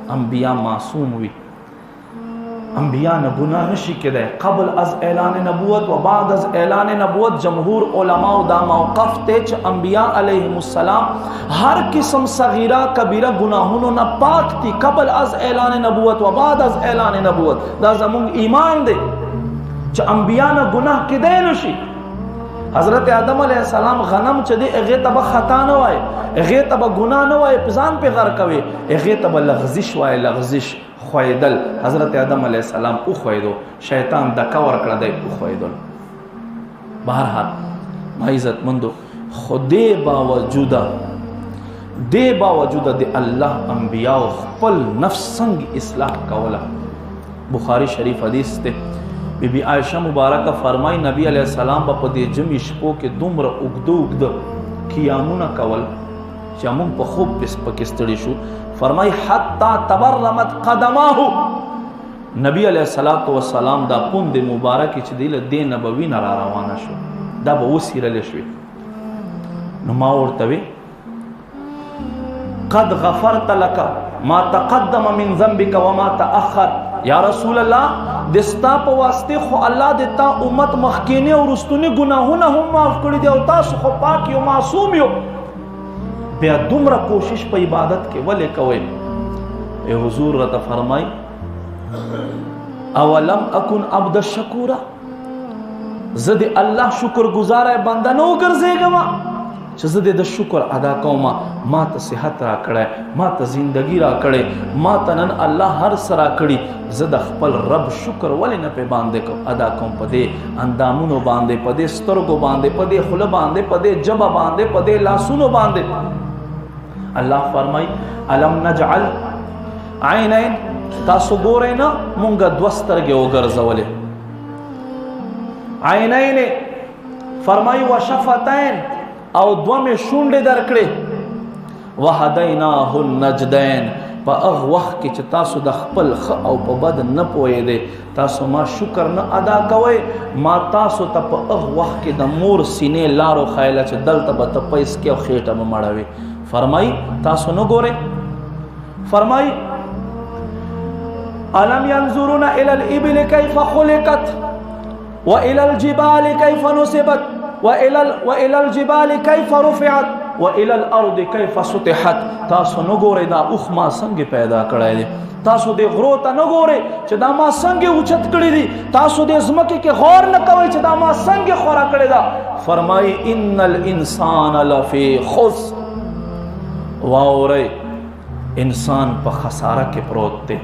انبیاء معصوم وي، انبیاء نه گناه نشي کېدای. قبل از اعلان نبوت و بعد از اعلان نبوت جمهور علماء دا موقف ته چې انبیاء علیهم السلام هر قسم صغیره کبیره گناهونو نه پاک دي قبل از اعلان نبوت و بعد از اعلان نبوت. دا زمون ایمان دی چې انبیاء نه گناه کېدای نشي. حضرت آدم علیہ السلام غنم چې دی هغه ته به خطا نه وای، هغه ته به ګناه نه وای، پزان په غر کوي، هغه ته به لغزش وای، لغزش خویدل. حضرت آدم علیہ السلام او خویدو، شیطان د کور کړه دی او خویدل. بهرحال ما عزت مندو خدای باوجود د الله انبیاء خپل نفس څنګه اصلاح کوله. بخاری شریف حدیث ته بی بی عائشہ مبارکہ فرمائی نبی علیہ السلام په دې جمی شپو کې دومره اوږد قیامونه کول چې موږ په خوب پکې ستړي شو. فرمائی حتی تبرمت قدماه، نبی علیہ الصلوۃ والسلام دا پوند مبارک چې دی له دین نبوی نه را روانه شو، دا به وسیرل شوی. نو ما ورته وی قد غفرت لك ما تقدم من ذنبك وما تأخر. یا رسول الله دستا په واسطه خو الله دتا امت مخکینه او رستونی گناهونه هم معاف کړی دی او تاسو خو پاک یو معصوم یو، بیا دومره کوشش په عبادت کې ولې کوئ؟ ای حضور رته فرمای اولم اکن عبد الشکورا، زه د الله شکر گزاره بنده نو ګرځېږم چې زه د شکر ادا کوم. ما ته صحت را کړی، ما ته زندگی را کړی، ما ته نن الله هر سره کړی، زه د خپل رب شکر ولې نه په باندې ادا کوم؟ په دې اندامونو باندې، په دې سترګو باندې، په دې خوله باندې، په دې ژبه باندې، په دې لاسونو باندې. الله فرمای الم نجعل عینین، تاسو ګورئ نه مونږ دوه سترګې وګرځولې، عینین فرمای وشفتین او دومې شونډې درکړې، وهدیناه النجدین. په هغه وخت کې چې تاسو د خپل ښه او په بد نه پوهېدئ، تاسو ما شکر نه ادا کوئ، ما تاسو ته په هغه وخت کې د مور سینې لارو ښایله چې دلته به ته پیس کې او خېټه به مړوي. فرمایي تاسو نه ګورئ؟ فرمایي الم ينظرون الى الابل كيف خلقت والى الجبال كيف نصبت وإلى الجبال كيف رفعت وإلى الأرض كيف سطحت. تاسو نو ګورئ دا اوخ ما څنګه پیدا کړی دی، تاسو د غرو ته نه ګورئ چې دا ما څنګه اوچت کړی دی، تاسو د ځمکې کې غور نه کوئ چې دا ما څنګه خورا کړی دا. فرمایي ان الانسان لفی خسر، واورئ انسان په خساره کې پروت دی.